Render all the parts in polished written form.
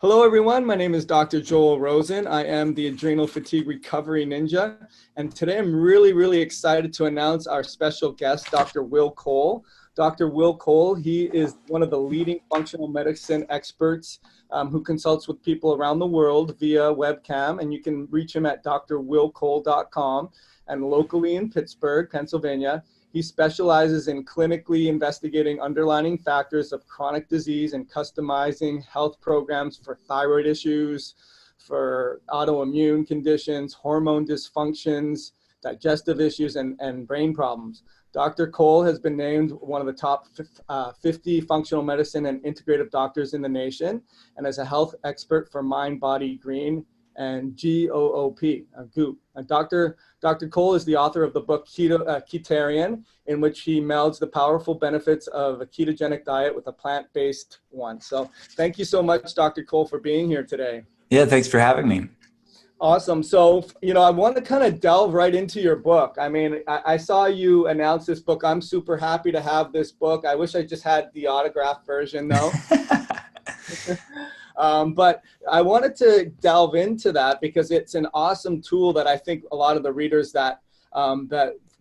Hello, everyone. My name is Dr. Joel Rosen. I am the Adrenal Fatigue Recovery Ninja. And today I'm really excited to announce our special guest, Dr. Will Cole. Dr. Will Cole, he is one of the leading functional medicine experts who consults with people around the world via webcam. And you can reach him at drwillcole.com. And locally in Pittsburgh, Pennsylvania, he specializes in clinically investigating underlying factors of chronic disease and customizing health programs for thyroid issues, for autoimmune conditions, hormone dysfunctions, digestive issues, and brain problems. Dr. Cole has been named one of the top 50 functional medicine and integrative doctors in the nation, and as a health expert for Mind, Body, Green, and Goop. Dr. Cole is the author of the book Keto Tarian, in which he melds the powerful benefits of a ketogenic diet with a plant-based one. So thank you so much, Dr. Cole, for being here today. Yeah, thanks for having me. Awesome. So, I want to kind of delve right into your book. I mean, I saw you announce this book. I'm super happy to have this book. I wish I just had the autographed version, though. But I wanted to delve into that because it's an awesome tool that I think a lot of the readers that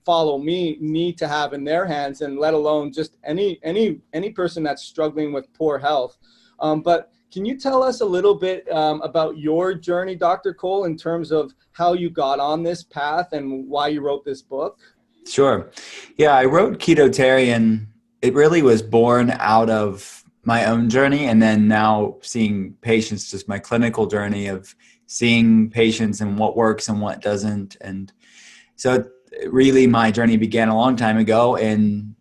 follow me need to have in their hands, and let alone just any person that's struggling with poor health. But can you tell us a little bit about your journey, Dr. Cole, in terms of how you got on this path and why you wrote this book? Sure. Yeah, I wrote Keto Tarian. It really was born out of my own journey, and then now seeing patients, just my clinical journey of seeing patients and what works and what doesn't. And so really my journey began a long time ago in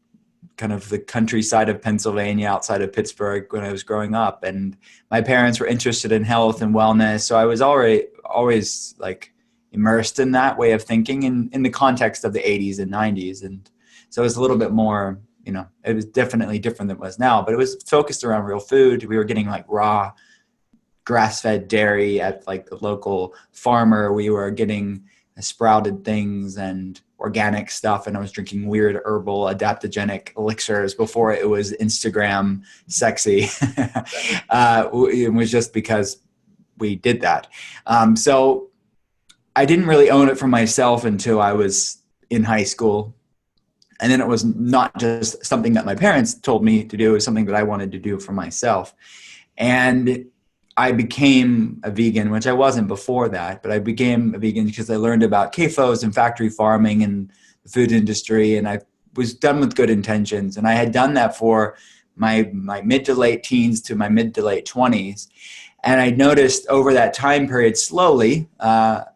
kind of the countryside of Pennsylvania outside of Pittsburgh when I was growing up. And my parents were interested in health and wellness. So I was always like immersed in that way of thinking in the context of the 80s and 90s. And so it was a little bit more, it was definitely different than it was now, but it was focused around real food. We were getting like raw grass-fed dairy at like the local farmer. We were getting sprouted things and organic stuff, and I was drinking weird herbal adaptogenic elixirs before it was Instagram sexy. It was just because we did that. So I didn't really own it for myself until I was in high school. And then it was not just something that my parents told me to do, it was something that I wanted to do for myself. And I became a vegan, which I wasn't before that, but I became a vegan because I learned about CAFOs and factory farming and the food industry, and I was done with good intentions. And I had done that for my mid to late teens to my mid to late 20s. And I noticed over that time period slowly, I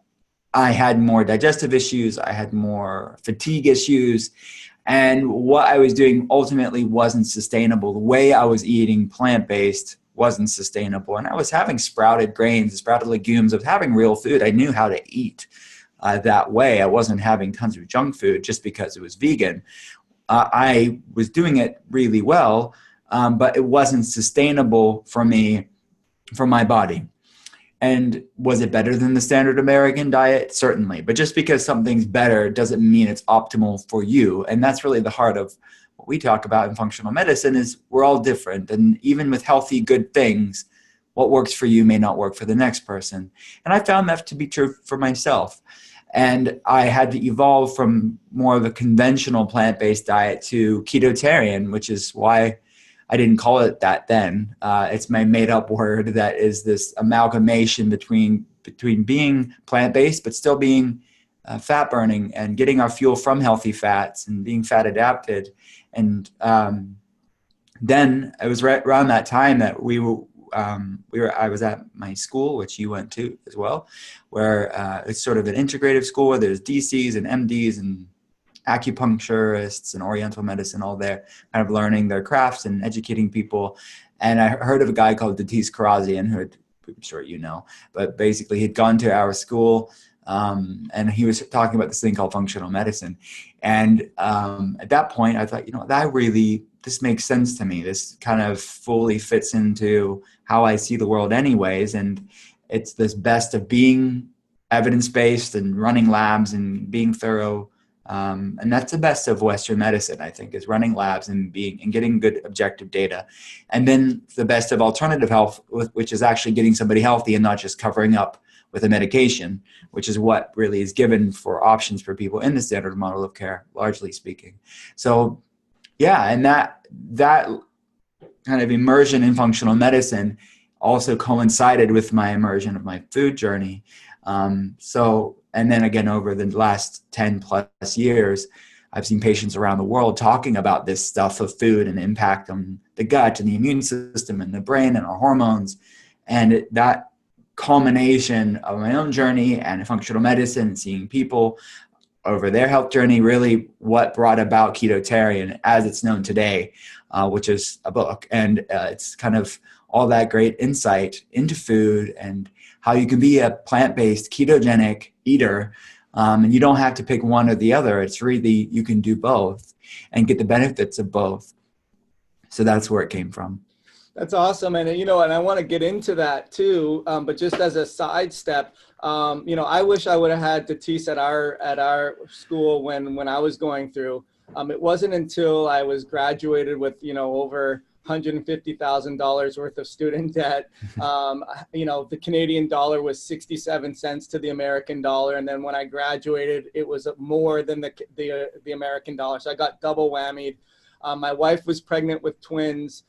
had more digestive issues, I had more fatigue issues, and what I was doing ultimately wasn't sustainable. The way I was eating plant-based wasn't sustainable. And I was having sprouted grains, sprouted legumes. I was having real food. I knew how to eat that way. I wasn't having tons of junk food just because it was vegan. I was doing it really well, but it wasn't sustainable for me, for my body. And was it better than the standard American diet? Certainly. But just because something's better doesn't mean it's optimal for you. And that's really the heart of what we talk about in functional medicine is we're all different. And even with healthy, good things, what works for you may not work for the next person. And I found that to be true for myself. And I had to evolve from more of a conventional plant-based diet to keto-tarian, which is why I didn't call it that then. It's my made-up word that is this amalgamation between being plant-based but still being fat-burning and getting our fuel from healthy fats and being fat-adapted. And then it was right around that time that I was at my school, which you went to as well, where it's sort of an integrative school where there's DCs and MDs and acupuncturists and oriental medicine all there, kind of learning their crafts and educating people. And I heard of a guy called Datis Karazian, who I'm sure you know, but basically he'd gone to our school and he was talking about this thing called functional medicine. And at that point I thought, this makes sense to me. This kind of fully fits into how I see the world anyways. And it's this best of being evidence-based and running labs and being thorough And that's the best of Western medicine, I think, is running labs and getting good objective data. And then the best of alternative health, which is actually getting somebody healthy and not just covering up with a medication, which is what really is given for options for people in the standard model of care, largely speaking. So yeah, and that kind of immersion in functional medicine also coincided with my immersion of my food journey. And then again, over the last 10 plus years, I've seen patients around the world talking about this stuff of food and the impact on the gut and the immune system and the brain and our hormones. And that culmination of my own journey and functional medicine and seeing people over their health journey, really what brought about Keto Tarian as it's known today, which is a book. And it's kind of all that great insight into food and how you can be a plant-based ketogenic eater. And you don't have to pick one or the other. It's really, you can do both and get the benefits of both. So that's where it came from. That's awesome. And, and I want to get into that too. But just as a sidestep, I wish I would have had Tatis at our school when I was going through. It wasn't until I was graduated with, over $150,000 worth of student debt. The Canadian dollar was 67 cents to the American dollar. And then when I graduated, it was more than the American dollar. So I got double whammied. My wife was pregnant with twins.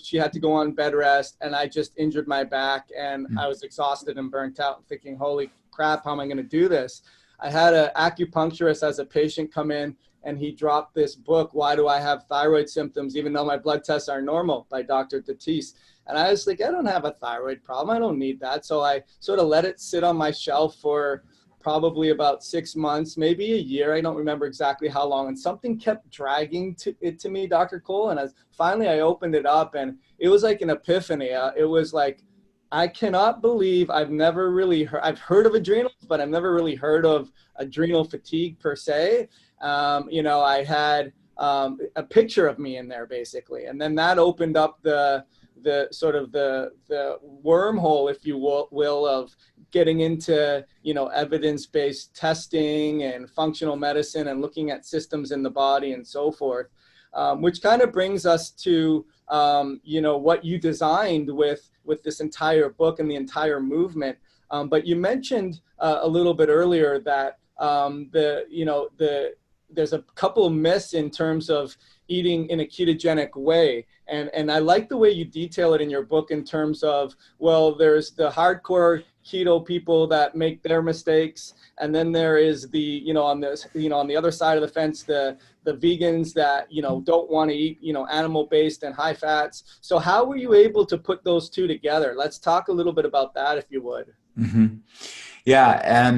She had to go on bed rest, and I just injured my back, and I was exhausted and burnt out, thinking, holy crap, how am I going to do this? I had an acupuncturist as a patient come in, and he dropped this book, Why Do I Have Thyroid Symptoms, Even Though My Blood Tests Are Normal, by Dr. Tatis. And I was like, I don't have a thyroid problem. I don't need that. So I sort of let it sit on my shelf for probably about 6 months, maybe a year. I don't remember exactly how long. And something kept dragging to me, Dr. Cole. And finally I opened it up, and it was like an epiphany. It was like, I cannot believe I've heard of adrenals, but I've never really heard of adrenal fatigue per se. I had a picture of me in there basically. And then that opened up the sort of the wormhole, if you will, of getting into, evidence-based testing and functional medicine and looking at systems in the body and so forth, which kind of brings us to, what you designed with this entire book and the entire movement. But you mentioned a little bit earlier that there's a couple of myths in terms of eating in a ketogenic way. And I like the way you detail it in your book in terms of, well, there's the hardcore keto people that make their mistakes. And then there is on the other side of the fence, the vegans that, don't want to eat, animal-based and high fats. So how were you able to put those two together? Let's talk a little bit about that, if you would. Mm-hmm. Yeah.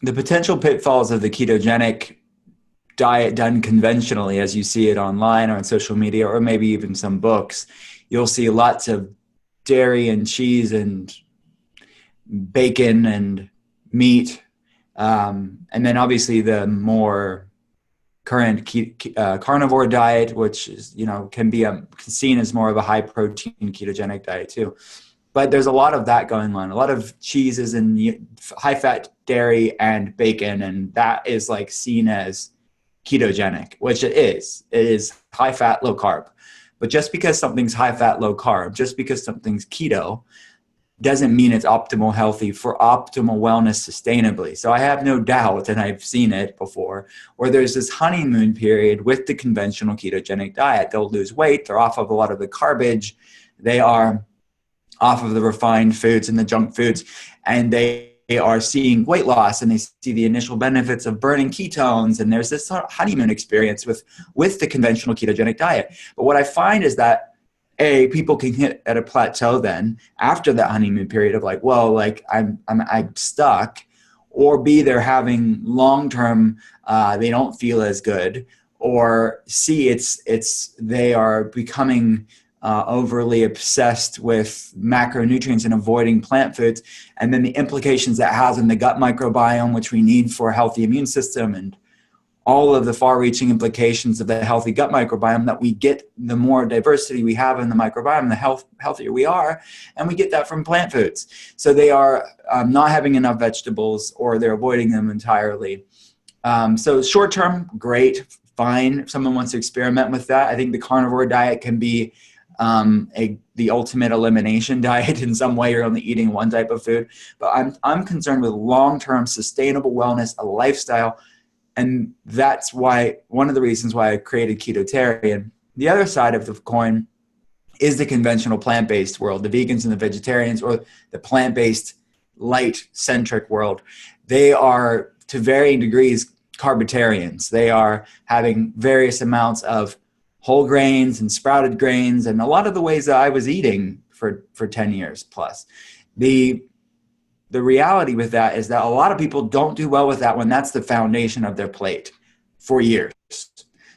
The potential pitfalls of the ketogenic diet done conventionally, as you see it online or on social media, or maybe even some books, you'll see lots of dairy and cheese and bacon and meat. And then obviously the more current carnivore diet, which is, can be seen as more of a high protein ketogenic diet too. But there's a lot of that going on, a lot of cheeses and high fat dairy and bacon. And that is like seen as ketogenic, which it is high fat, low carb. But just because something's high fat, low carb, just because something's keto, doesn't mean it's optimal healthy for optimal wellness sustainably. So I have no doubt, and I've seen it before, where there's this honeymoon period with the conventional ketogenic diet. They'll lose weight, they're off of a lot of the garbage, they are off of the refined foods and the junk foods, and they are seeing weight loss, and they see the initial benefits of burning ketones, and there's this sort of honeymoon experience with the conventional ketogenic diet. But what I find is that A, people can hit at a plateau then after that honeymoon period of like, well, like I'm stuck, or B, they're having long-term, they don't feel as good, or C, they are becoming overly obsessed with macronutrients and avoiding plant foods, and then the implications that has in the gut microbiome, which we need for a healthy immune system, and all of the far-reaching implications of the healthy gut microbiome that we get. The more diversity we have in the microbiome, the healthier we are, and we get that from plant foods. So they are not having enough vegetables, or they're avoiding them entirely. So short term, great, fine. If someone wants to experiment with that, I think the carnivore diet can be the ultimate elimination diet. In some way, you're only eating one type of food. But I'm concerned with long-term sustainable wellness, a lifestyle. And that's why, one of the reasons why I created Keto Tarian. The other side of the coin is the conventional plant-based world, the vegans and the vegetarians, or the plant-based light-centric world. They are, to varying degrees, carbitarians. They are having various amounts of whole grains and sprouted grains, and a lot of the ways that I was eating for 10 years plus. The reality with that is that a lot of people don't do well with that when that's the foundation of their plate for years.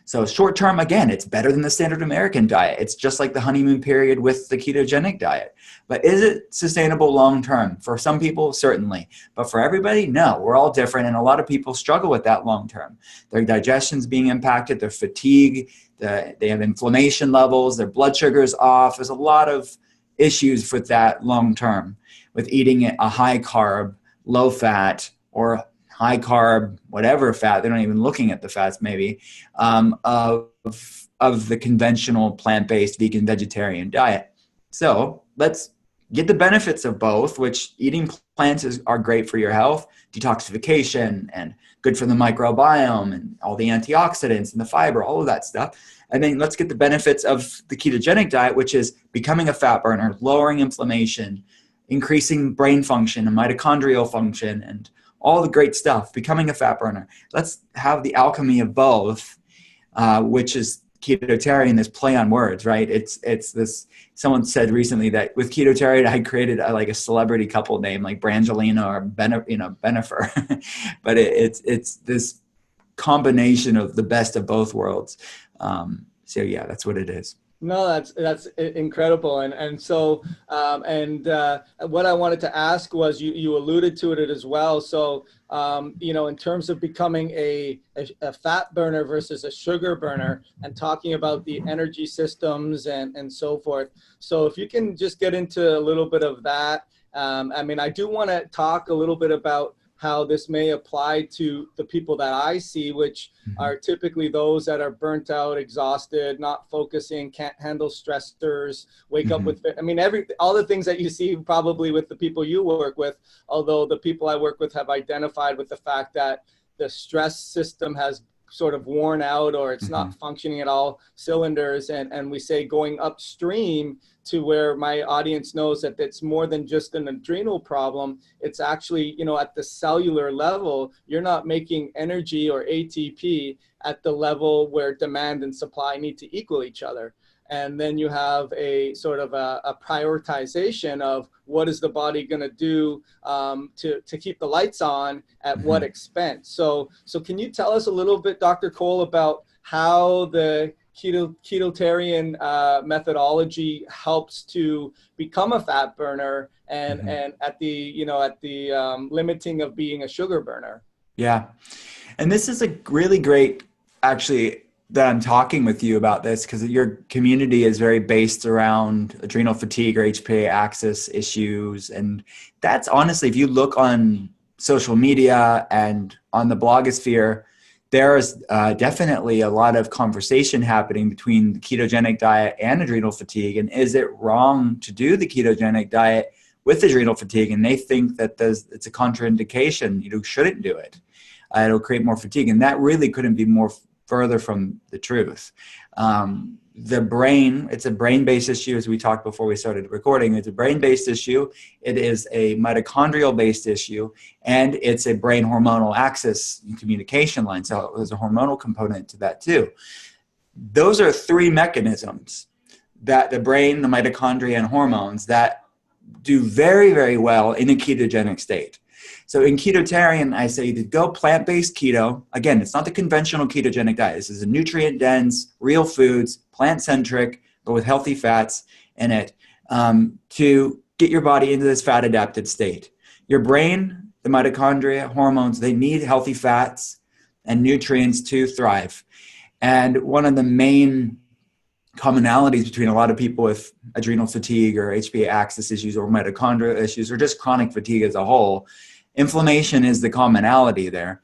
So short term, again, it's better than the standard American diet. It's just like the honeymoon period with the ketogenic diet. But is it sustainable long term? For some people, certainly. But for everybody, no. We're all different, and a lot of people struggle with that long term. Their digestion's being impacted, their fatigue, they have inflammation levels, their blood sugar's off. There's a lot of issues with that long term, with eating a high carb, low fat, or high carb, whatever fat, they're not even looking at the fats maybe, of the conventional plant-based vegan vegetarian diet. So let's get the benefits of both, which eating plants are great for your health, detoxification, and good for the microbiome, and all the antioxidants and the fiber, all of that stuff. And then let's get the benefits of the ketogenic diet, which is becoming a fat burner, lowering inflammation, increasing brain function and mitochondrial function, and all the great stuff, becoming a fat burner. Let's have the alchemy of both, which is Keto Tarian, this play on words, right? It's this, someone said recently that with Keto Tarian, I created a celebrity couple name like Brangelina or Benifer, but it's this combination of the best of both worlds. So yeah, that's what it is. No, that's incredible. And so, what I wanted to ask was, you alluded to it as well. So, in terms of becoming a fat burner versus a sugar burner, and talking about the energy systems and so forth. So if you can just get into a little bit of that. I do want to talk a little bit about how this may apply to the people that I see, which are typically those that are burnt out, exhausted, not focusing, can't handle stressors, wake up with, all the things that you see probably with the people you work with, although the people I work with have identified with the fact that the stress system has sort of worn out, or it's not functioning at all cylinders. And we say going upstream to where my audience knows that it's more than just an adrenal problem. It's actually, at the cellular level, you're not making energy or ATP at the level where demand and supply need to equal each other. And then you have a sort of a prioritization of what is the body going to do to keep the lights on at what expense. So can you tell us a little bit, Dr. Cole, about how the Keto Tarian methodology helps to become a fat burner and at the limiting of being a sugar burner? Yeah. And this is a really great, actually, that I'm talking with you about this, because your community is very based around adrenal fatigue or HPA axis issues. And that's honestly, if you look on social media and on the blogosphere, there's definitely a lot of conversation happening between the ketogenic diet and adrenal fatigue. And is it wrong to do the ketogenic diet with adrenal fatigue? And they think that it's a contraindication. You shouldn't do it. It'll create more fatigue. And that really couldn't be more further from the truth. The brain, it's a brain-based issue, as we talked before we started recording. It's a brain-based issue. It is a mitochondrial-based issue, and it's a brain hormonal axis and communication line. So there's a hormonal component to that too. Those are three mechanisms that the brain, the mitochondria, and hormones that do very, very well in a ketogenic state. So in Keto Tarian, I say to go plant-based keto. Again, it's not the conventional ketogenic diet. This is a nutrient-dense, real foods, plant-centric, but with healthy fats in it, to get your body into this fat-adapted state. Your brain, the mitochondria, hormones, they need healthy fats and nutrients to thrive. And one of the main commonalities between a lot of people with adrenal fatigue or HPA axis issues or mitochondrial issues or just chronic fatigue as a whole, inflammation is the commonality there.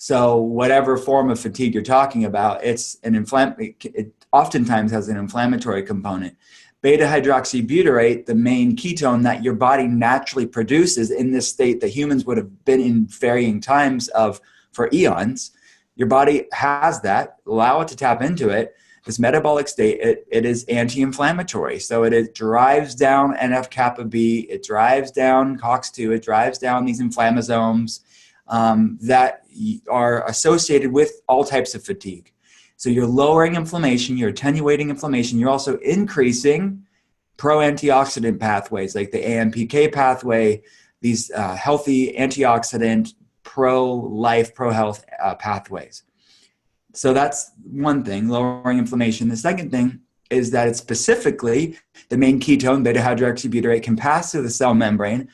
So whatever form of fatigue you're talking about, it oftentimes has an inflammatory component. Beta hydroxybutyrate, the main ketone that your body naturally produces in this state that humans would have been in varying times of for eons, your body has that. Allow it to tap into it. This metabolic state, it is anti-inflammatory. So it drives down NF-kappa B, it drives down COX-2, it drives down these inflammasomes that are associated with all types of fatigue. So you're lowering inflammation, you're attenuating inflammation, you're also increasing pro-antioxidant pathways like the AMPK pathway, these healthy antioxidant, pro-life, pro-health pathways. So that's one thing, lowering inflammation. The second thing is that it's specifically the main ketone, beta hydroxybutyrate, can pass through the cell membrane.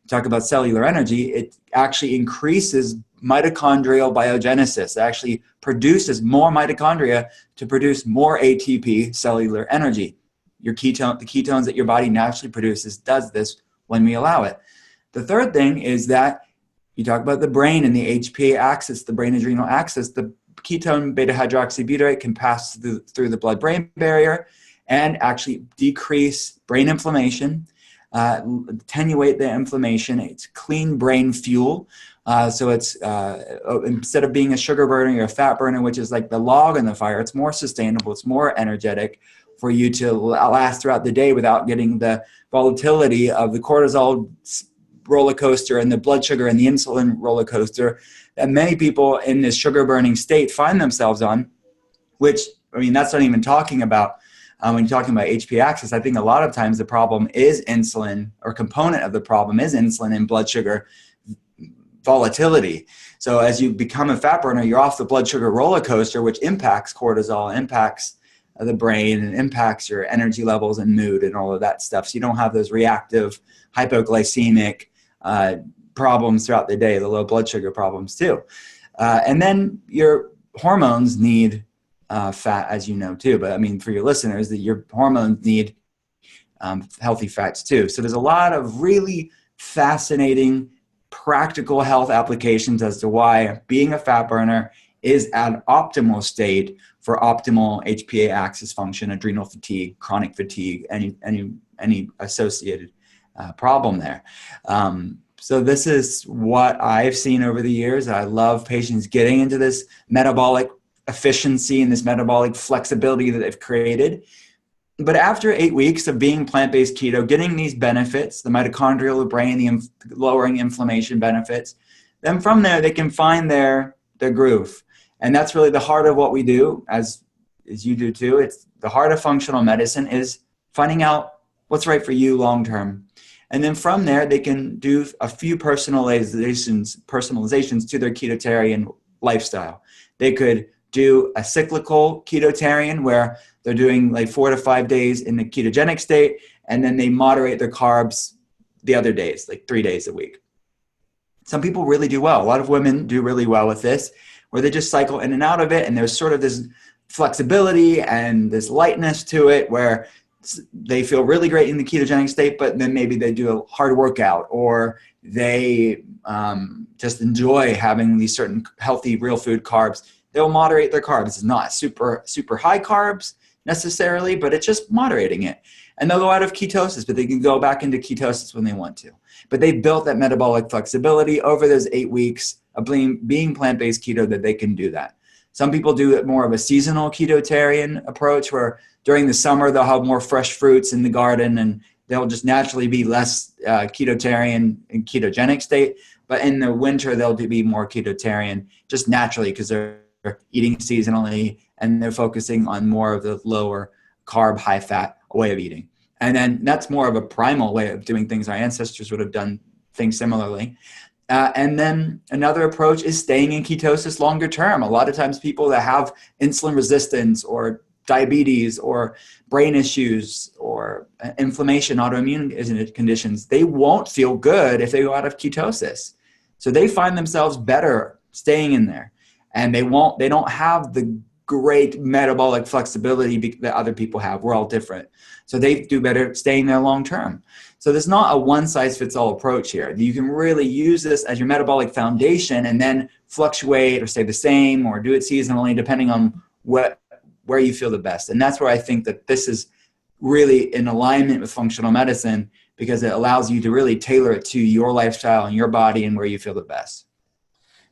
Talk about cellular energy, it actually increases mitochondrial biogenesis. It actually produces more mitochondria to produce more ATP, cellular energy. The ketones that your body naturally produces does this when we allow it. The third thing is that you talk about the brain and the HPA axis, the brain-adrenal axis. The ketone beta hydroxybutyrate can pass through the blood-brain barrier and actually decrease brain inflammation, attenuate the inflammation. It's clean brain fuel. So it's instead of being a sugar burner or a fat burner, which is like the log in the fire, it's more sustainable, it's more energetic for you to last throughout the day without getting the volatility of the cortisol roller coaster and the blood sugar and the insulin roller coaster that many people in this sugar burning state find themselves on, which, I mean, that's not even talking about when you're talking about HPA axis. I think a lot of times the problem is insulin, or component of the problem is insulin and blood sugar volatility. So as you become a fat burner, you're off the blood sugar roller coaster, which impacts cortisol, impacts the brain, and impacts your energy levels and mood and all of that stuff. So you don't have those reactive hypoglycemic problems throughout the day, the low blood sugar problems too. And then your hormones need fat, as you know, too. But I mean, for your listeners, that your hormones need healthy fats too. So there's a lot of really fascinating practical health applications as to why being a fat burner is an optimal state for optimal HPA axis function, adrenal fatigue, chronic fatigue, any associated problem there. So this is what I've seen over the years. I love patients getting into this metabolic efficiency and this metabolic flexibility that they've created. But after 8 weeks of being plant-based keto, getting these benefits, the mitochondrial, the brain, the lowering inflammation benefits, then from there they can find their groove. And that's really the heart of what we do, as you do too. It's the heart of functional medicine is finding out what's right for you long-term. And then from there, they can do a few personalizations to their Keto Tarian lifestyle. They could do a cyclical Keto Tarian where they're doing like 4 to 5 days in the ketogenic state, and then they moderate their carbs the other days, like 3 days a week. Some people really do well. A lot of women do really well with this, where they just cycle in and out of it, and there's sort of this flexibility and this lightness to it where they feel really great in the ketogenic state, but then maybe they do a hard workout, or they just enjoy having these certain healthy real food carbs. They'll moderate their carbs. It's not super high carbs necessarily, but it's just moderating it. And they'll go out of ketosis, but they can go back into ketosis when they want to. But they've built that metabolic flexibility over those 8 weeks of being plant-based keto that they can do that. Some people do it more of a seasonal Keto Tarian approach, where during the summer they'll have more fresh fruits in the garden and they'll just naturally be less Keto Tarian and ketogenic state. But in the winter they'll be more Keto Tarian just naturally because they're eating seasonally and they're focusing on more of the lower carb, high fat way of eating. And then that's more of a primal way of doing things. Our ancestors would have done things similarly. And then another approach is staying in ketosis longer term. A lot of times people that have insulin resistance or diabetes or brain issues or inflammation, autoimmune conditions, they won't feel good if they go out of ketosis. So they find themselves better staying in there. And they don't have the great metabolic flexibility that other people have. We're all different. So they do better staying there long term. So there's not a one size fits all approach here. You can really use this as your metabolic foundation and then fluctuate or stay the same or do it seasonally depending on where you feel the best. And that's where I think that this is really in alignment with functional medicine, because it allows you to really tailor it to your lifestyle and your body and where you feel the best.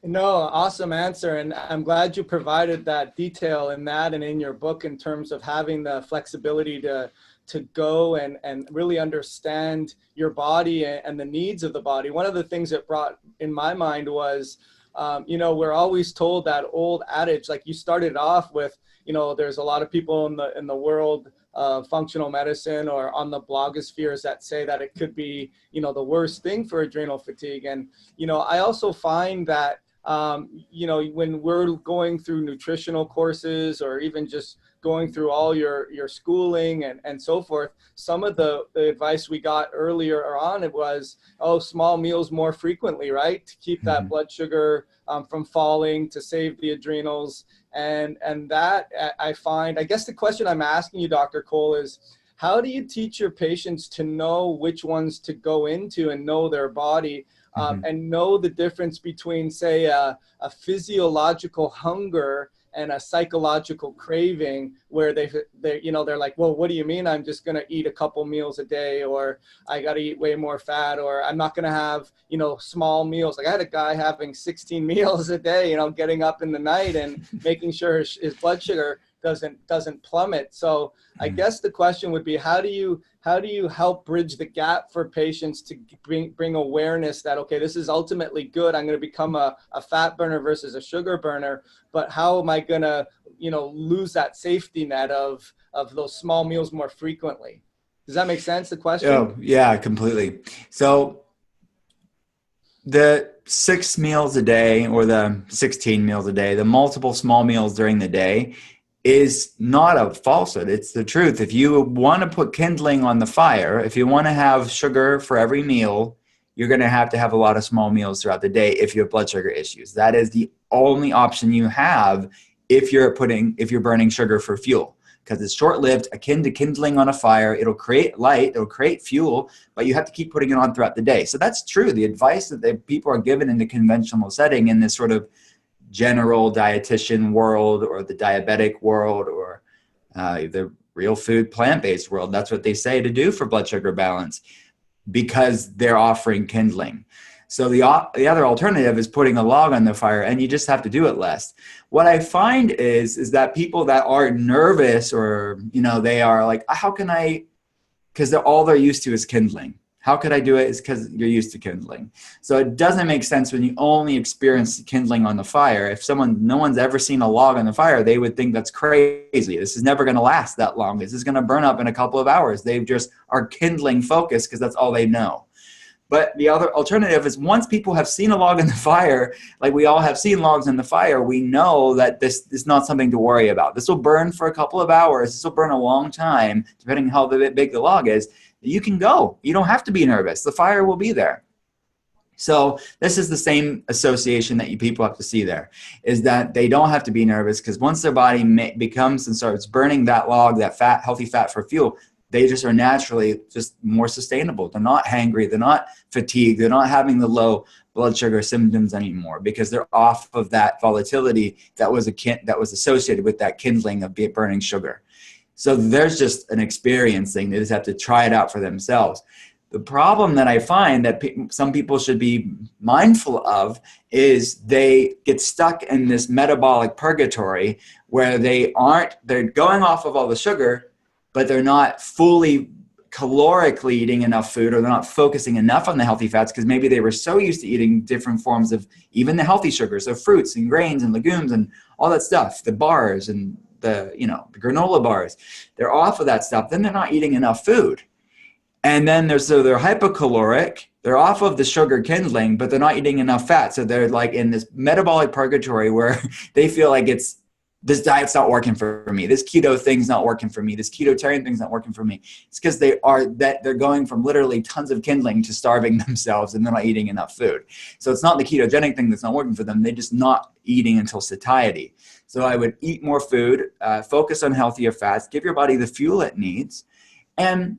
No, awesome answer. And I'm glad you provided that detail in that and in your book in terms of having the flexibility to go and really understand your body and the needs of the body. One of the things that brought in my mind was, we're always told that old adage, like you started off with, there's a lot of people in the world of functional medicine or on the blogospheres that say that it could be, the worst thing for adrenal fatigue. And, I also find that, when we're going through nutritional courses or even just going through all your schooling and so forth, some of the advice we got earlier on, it was, small meals more frequently, right? To keep that blood sugar from falling, to save the adrenals. And that I find, I guess the question I'm asking you, Dr. Cole, is how do you teach your patients to know which ones to go into and know their body and know the difference between, say, a physiological hunger and a psychological craving, where they're like, well, what do you mean I'm just going to eat a couple meals a day, or I got to eat way more fat, or I'm not going to have, small meals. Like I had a guy having 16 meals a day, getting up in the night and making sure his blood sugar doesn't plummet. So I guess the question would be, how do you help bridge the gap for patients to bring awareness that, okay, this is ultimately good. I'm going to become a fat burner versus a sugar burner, but how am I going to, lose that safety net of those small meals more frequently? Does that make sense, the question? Oh, yeah, completely. So the 6 meals a day or the 16 meals a day, the multiple small meals during the day, is not a falsehood. It's the truth. If you want to put kindling on the fire, if you want to have sugar for every meal, you're going to have a lot of small meals throughout the day if you have blood sugar issues. That is the only option you have if you're burning sugar for fuel, because it's short-lived, akin to kindling on a fire. It'll create light, it'll create fuel, but you have to keep putting it on throughout the day. So that's true. The advice that people are given in the conventional setting, in this sort of general dietitian world or the diabetic world or the real food plant-based world, that's what they say to do for blood sugar balance, because they're offering kindling. So the other alternative is putting a log on the fire, and you just have to do it less. What I find is that people that are nervous, or they are like, how can I, because all they're used to is kindling. How could I do it? Is because you're used to kindling. So it doesn't make sense when you only experience kindling on the fire. If no one's ever seen a log on the fire, they would think that's crazy. This is never going to last that long. This is going to burn up in a couple of hours. They just are kindling focused because that's all they know. But the other alternative is, once people have seen a log in the fire, like we all have seen logs in the fire, we know that this is not something to worry about. This will burn for a couple of hours. This will burn a long time, depending on how big the log is. You can go. You don't have to be nervous. The fire will be there. So this is the same association that people have to see there, is that they don't have to be nervous, because once their body becomes and starts burning that log, that fat, healthy fat for fuel, they just are naturally just more sustainable. They're not hangry. They're not fatigued. They're not having the low blood sugar symptoms anymore, because they're off of that volatility that was associated with that kindling of burning sugar. So there's just an experience thing. They just have to try it out for themselves. The problem that I find that some people should be mindful of is they get stuck in this metabolic purgatory where they're going off of all the sugar, but they're not fully calorically eating enough food, or they're not focusing enough on the healthy fats, because maybe they were so used to eating different forms of even the healthy sugars, so fruits and grains and legumes and all that stuff, the bars and the granola bars. They're off of that stuff. Then they're not eating enough food. And then they're hypocaloric. They're off of the sugar kindling, but they're not eating enough fat. So they're like in this metabolic purgatory where they feel like it's this diet's not working for me. This keto thing's not working for me. This keto-terian thing's not working for me. It's because they're going from literally tons of kindling to starving themselves, and they're not eating enough food. So it's not the ketogenic thing that's not working for them. They're just not eating until satiety. So I would eat more food, focus on healthier fats, give your body the fuel it needs. And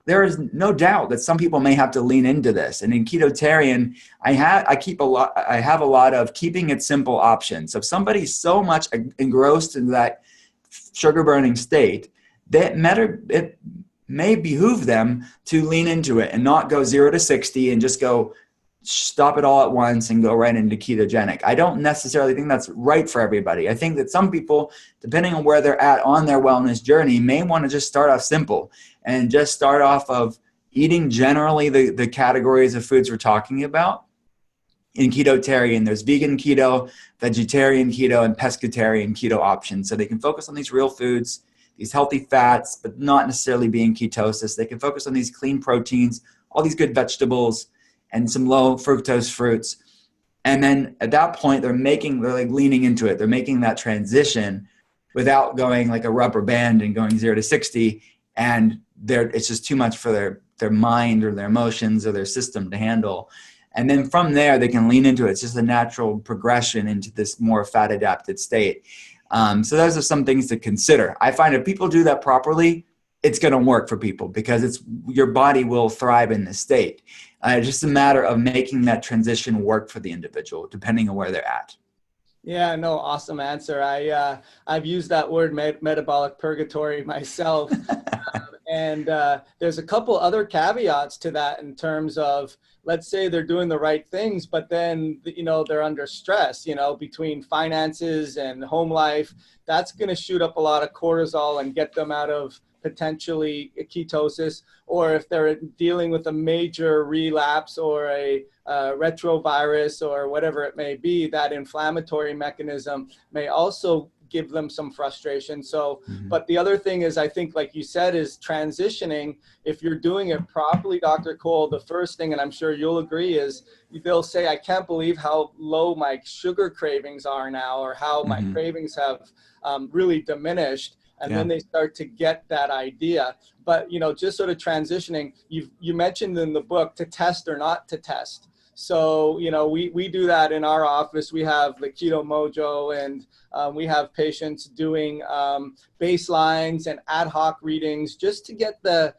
there is no doubt that some people may have to lean into this. And in Keto Tarian, I have a lot of keeping it simple options. So if somebody's so much engrossed in that sugar burning state, it may behoove them to lean into it and not go 0 to 60 and just go stop it all at once and go right into ketogenic. I don't necessarily think that's right for everybody. I think that some people, depending on where they're at on their wellness journey, may want to just start off simple and just start off of eating generally the categories of foods we're talking about. In Keto Tarian, there's vegan keto, vegetarian keto, and pescatarian keto options. So they can focus on these real foods, these healthy fats, but not necessarily be in ketosis. They can focus on these clean proteins, all these good vegetables, and some low fructose fruits. And then at that point, they're like leaning into it. They're making that transition without going like a rubber band and going 0 to 60. And it's just too much for their mind or their emotions or their system to handle. And then from there, they can lean into it. It's just a natural progression into this more fat adapted state. So those are some things to consider. I find if people do that properly, it's going to work for people because your body will thrive in this state. It's just a matter of making that transition work for the individual, depending on where they're at. Yeah, no, awesome answer. I've used that word metabolic purgatory myself. And there's a couple other caveats to that in terms of, let's say they're doing the right things, but then, they're under stress, between finances and home life. That's going to shoot up a lot of cortisol and get them out of potentially ketosis. Or if they're dealing with a major relapse or a retrovirus or whatever it may be, that inflammatory mechanism may also give them some frustration. So, but the other thing is, I think, like you said, is transitioning. If you're doing it properly, Dr. Cole, the first thing, and I'm sure you'll agree, is they'll say, I can't believe how low my sugar cravings are now, or how my cravings have really diminished. And then they start to get that idea. But, just sort of transitioning, you mentioned in the book to test or not to test. So, we do that in our office. We have the Keto Mojo, and we have patients doing baselines and ad hoc readings just to get the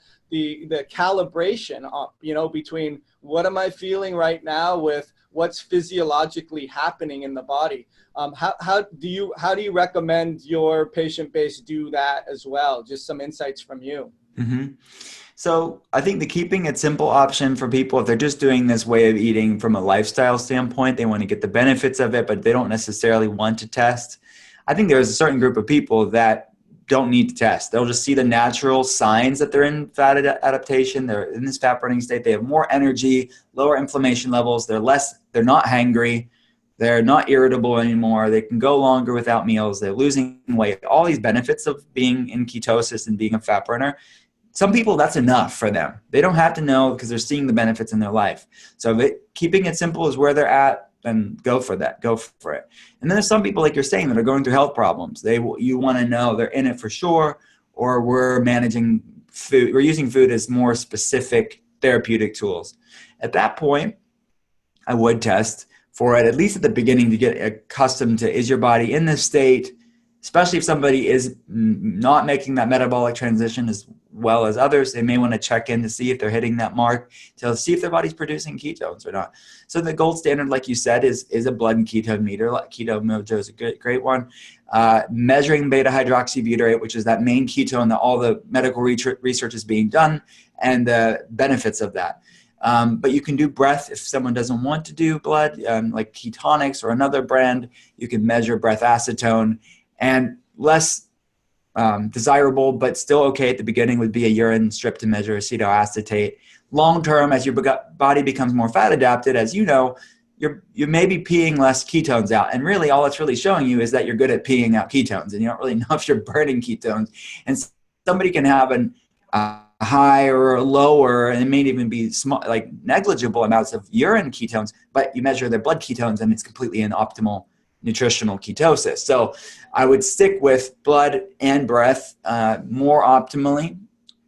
calibration up, between what am I feeling right now with what's physiologically happening in the body. How do you recommend your patient base do that as well? Just some insights from you. So I think the keeping it simple option for people, if they're just doing this way of eating from a lifestyle standpoint, they want to get the benefits of it, but they don't necessarily want to test. I think there's a certain group of people that don't need to test. They'll just see the natural signs that they're in fat adaptation. They're in this fat burning state. They have more energy, lower inflammation levels. They're not hangry. They're not irritable anymore. They can go longer without meals. They're losing weight. All these benefits of being in ketosis and being a fat burner. Some people, that's enough for them. They don't have to know because they're seeing the benefits in their life. So keeping it simple is where they're at, then go for that. Go for it. And then there's some people, like you're saying, that are going through health problems. You want to know they're in it for sure, or we're managing food. We're using food as more specific therapeutic tools. At that point, I would test for it, at least at the beginning, to get accustomed to, is your body in this state, especially if somebody is not making that metabolic transition as well as others. They may want to check in to see if they're hitting that mark, to see if their body's producing ketones or not. So the gold standard, like you said, is a blood and ketone meter. Keto Mojo is a great one. Measuring beta-hydroxybutyrate, which is that main ketone that all the medical research is being done, and the benefits of that. But you can do breath if someone doesn't want to do blood, like Ketonics or another brand. You can measure breath acetone, and less desirable, but still okay at the beginning, would be a urine strip to measure acetoacetate. Long term, as your body becomes more fat adapted, as you know, you may be peeing less ketones out. And really, all it's really showing you is that you're good at peeing out ketones, and you don't really know if you're burning ketones. And somebody can have a high or a lower, and it may even be small, like negligible amounts of urine ketones, but you measure their blood ketones and it's completely in optimal nutritional ketosis. So I would stick with blood and breath more optimally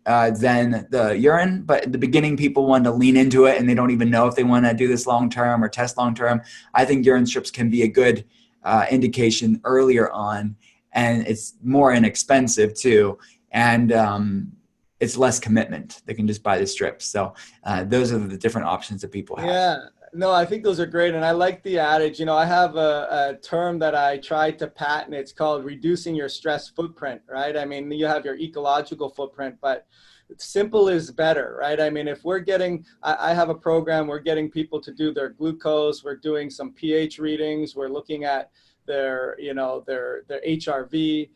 than the urine. But at the beginning, people want to lean into it and they don't even know if they want to do this long-term or test long-term. I think urine strips can be a good indication earlier on, and it's more inexpensive too. And it's less commitment. They can just buy the strips. So those are the different options that people have. Yeah, no, I think those are great. And I like the adage, I have a term that I tried to patent. It's called reducing your stress footprint, right? I mean, you have your ecological footprint, but simple is better, right? I mean, if we're getting, I have a program, we're getting people to do their glucose, we're doing some pH readings, we're looking at their HRV,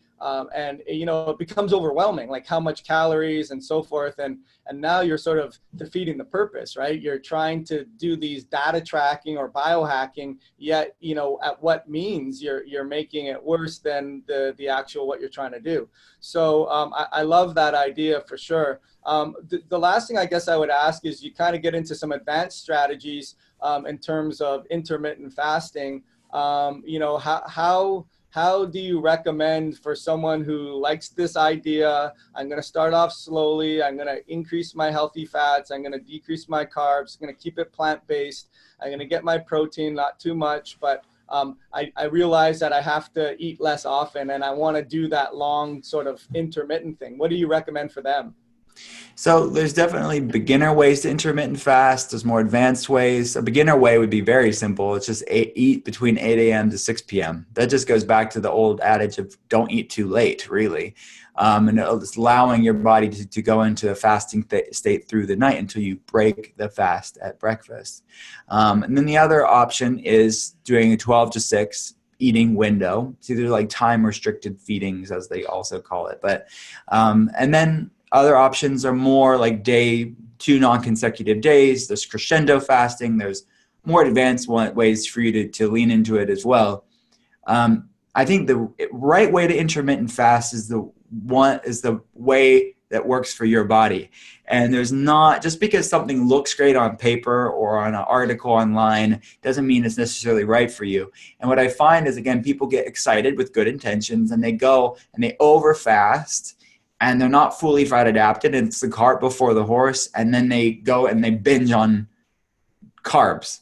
and it becomes overwhelming, like how much calories and so forth, and now you're sort of defeating the purpose, right? You're trying to do these data tracking or biohacking, yet at what means you're making it worse than the actual what you're trying to do. So I love that idea for sure. The last thing I guess I would ask is, you kind of get into some advanced strategies in terms of intermittent fasting. How do you recommend for someone who likes this idea? I'm going to start off slowly. I'm going to increase my healthy fats. I'm going to decrease my carbs. I'm going to keep it plant-based. I'm going to get my protein, not too much, but I realize that I have to eat less often, and I want to do that long sort of intermittent thing. What do you recommend for them? So there's definitely beginner ways to intermittent fast. There's more advanced ways. A beginner way would be very simple. It's just eat between 8 a.m. to 6 p.m. That just goes back to the old adage of don't eat too late, really. And it's allowing your body to go into a fasting state through the night until you break the fast at breakfast. And then the other option is doing a 12 to 6 eating window. It's either like time restricted feedings, as they also call it. But and then other options are more like 2 non-consecutive days. There's crescendo fasting. There's more advanced ways for you to lean into it as well. I think the right way to intermittent fast is the way that works for your body. And there's not, just because something looks great on paper or on an article online doesn't mean it's necessarily right for you. And what I find is, again, people get excited with good intentions and they go and they over fast, and they're not fully fat adapted, and it's the cart before the horse, and then they go and they binge on carbs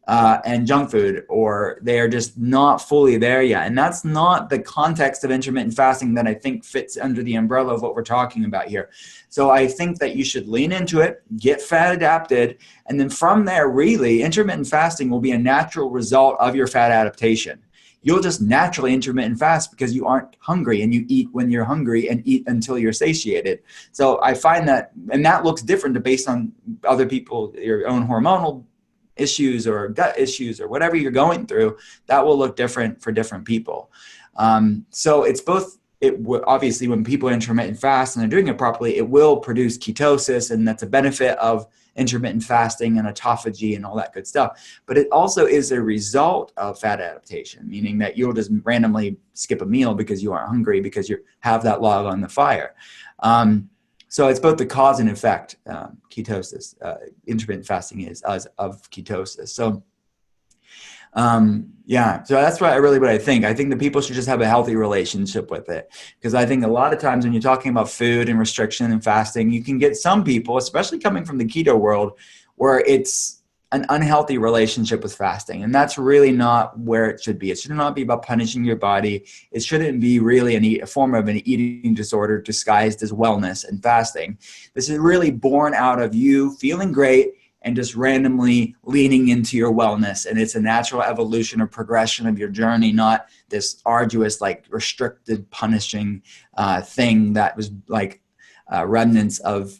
and junk food, or they are just not fully there yet. And that's not the context of intermittent fasting that I think fits under the umbrella of what we're talking about here. So I think that you should lean into it, get fat adapted, and then from there, really, intermittent fasting will be a natural result of your fat adaptation. You'll just naturally intermittent fast because you aren't hungry, and you eat when you're hungry and eat until you're satiated. So I find that, and that looks different based on other people, your own hormonal issues or gut issues or whatever you're going through, that will look different for different people. So it's both, obviously when people intermittent fast and they're doing it properly, it will produce ketosis, and that's a benefit of intermittent fasting and autophagy and all that good stuff. But it also is a result of fat adaptation, meaning that you'll just randomly skip a meal because you aren't hungry, because you have that log on the fire. So it's both the cause and effect, ketosis, intermittent fasting is of ketosis. So so that's what I think. I think that people should just have a healthy relationship with it, because I think a lot of times when you're talking about food and restriction and fasting, you can get some people, especially coming from the keto world, where it's an unhealthy relationship with fasting. And that's really not where it should be. It should not be about punishing your body. It shouldn't be really a form of an eating disorder disguised as wellness and fasting. This is really born out of you feeling great and just randomly leaning into your wellness. And it's a natural evolution or progression of your journey, not this arduous, like restricted, punishing thing that was like remnants of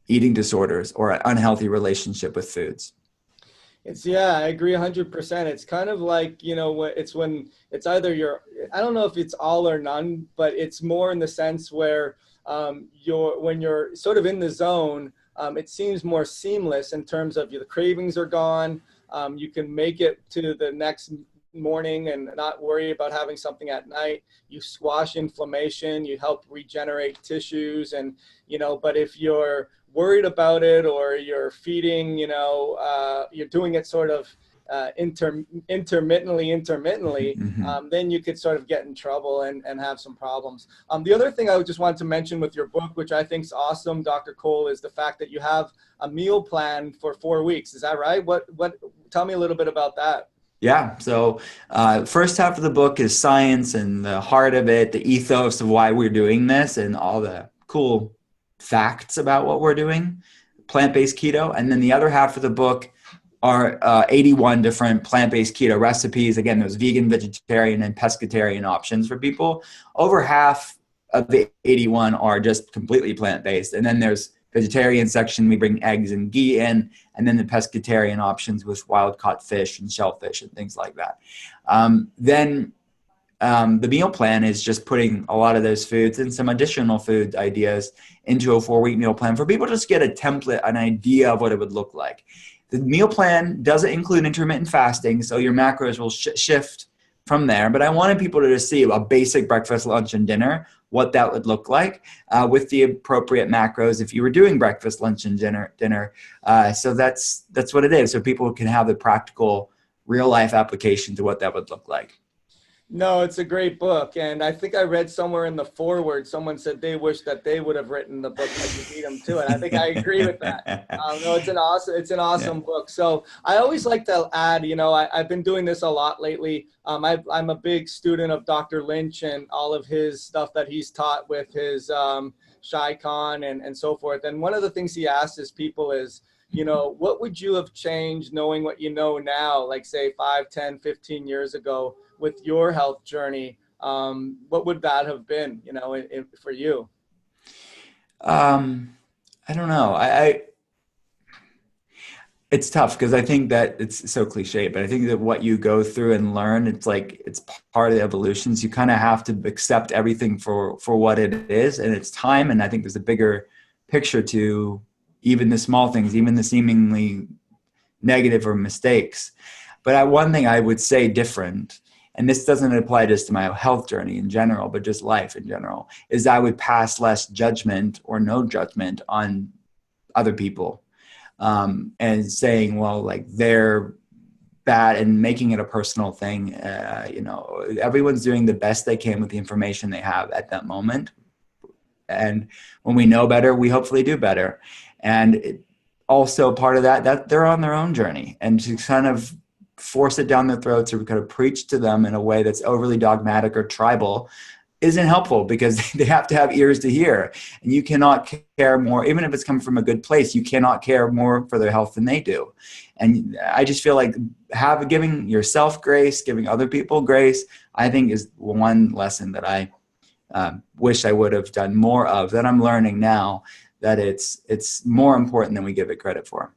eating disorders or an unhealthy relationship with foods. I agree 100%. It's kind of like, when it's either I don't know if it's all or none, but it's more in the sense where when you're sort of in the zone, it seems more seamless in terms of the cravings are gone. You can make it to the next morning and not worry about having something at night. You squash inflammation, you help regenerate tissues, and, but if you're worried about it, or you're feeding, you're doing it sort of intermittently, then you could sort of get in trouble and have some problems. The other thing I just wanted to mention with your book, which I think is awesome, Dr. Cole, is the fact that you have a meal plan for 4 weeks. Is that right? Tell me a little bit about that. Yeah. So first half of the book is science and the heart of it, the ethos of why we're doing this and all the cool facts about what we're doing, plant-based keto. And then the other half of the book are 81 different plant-based keto recipes. Again, those vegan, vegetarian, and pescatarian options for people. Over half of the 81 are just completely plant-based. And then there's vegetarian section, we bring eggs and ghee in, and then the pescatarian options with wild-caught fish and shellfish and things like that. The meal plan is just putting a lot of those foods and some additional food ideas into a 4-week meal plan for people to just get a template, an idea of what it would look like. The meal plan doesn't include intermittent fasting, so your macros will shift from there. But I wanted people to just see a basic breakfast, lunch, and dinner, what that would look like with the appropriate macros if you were doing breakfast, lunch, and dinner. So that's what it is. So people can have the practical, real-life application to what that would look like. No, it's a great book. And I think I read somewhere in the foreword, someone said they wish that they would have written the book like you read them too. And I think I agree with that. No, it's an awesome book. So I always like to add, I've been doing this a lot lately. I'm a big student of Dr. Lynch and all of his stuff that he's taught with his Shy-Con and so forth. And one of the things he asks his people is, what would you have changed knowing what you know now, like say 5, 10, 15 years ago with your health journey? What would that have been, for you? I don't know. It's tough because I think that it's so cliche, but I think that what you go through and learn, it's part of the evolution. So you kind of have to accept everything for what it is, and it's time. And I think there's a bigger picture to even the small things, even the seemingly negative or mistakes. But one thing I would say different, and this doesn't apply just to my health journey in general, but just life in general, is I would pass less judgment or no judgment on other people. And saying, well, they're bad and making it a personal thing. Everyone's doing the best they can with the information they have at that moment. And when we know better, we hopefully do better. And also part of that they're on their own journey, and to kind of force it down their throats or kind of preach to them in a way that's overly dogmatic or tribal isn't helpful, because they have to have ears to hear. And you cannot care more, even if it's coming from a good place, you cannot care more for their health than they do. And I just feel like giving yourself grace, giving other people grace, I think is one lesson that I wish I would have done more of, that I'm learning now, that it's more important than we give it credit for.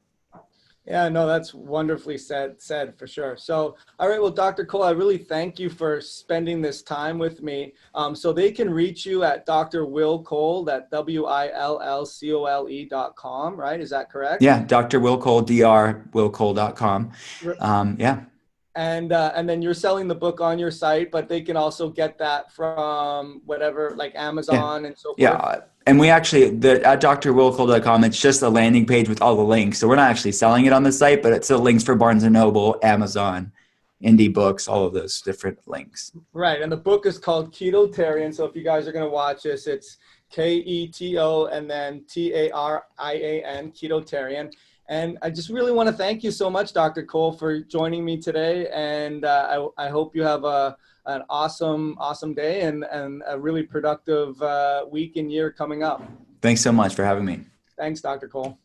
Yeah, no, that's wonderfully said for sure. So, all right, well, Dr. Cole, I really thank you for spending this time with me. So they can reach you at Dr. Will Cole, that WILLCOLE.com, right? Is that correct? Yeah, Dr. Will Cole, drwillcole.com. Yeah. And then you're selling the book on your site, but they can also get that from whatever, like Amazon and so forth. Yeah. And we actually, at drwillcole.com, it's just a landing page with all the links. So we're not actually selling it on the site, but it's the links for Barnes & Noble, Amazon, Indie Books, all of those different links. Right. And the book is called Keto Tarian. So if you guys are going to watch this, it's KETO and then TARIAN, Keto Tarian. And I just really want to thank you so much, Dr. Cole, for joining me today. And I hope you have an awesome day and a really productive week and year coming up. Thanks so much for having me. Thanks, Dr. Cole.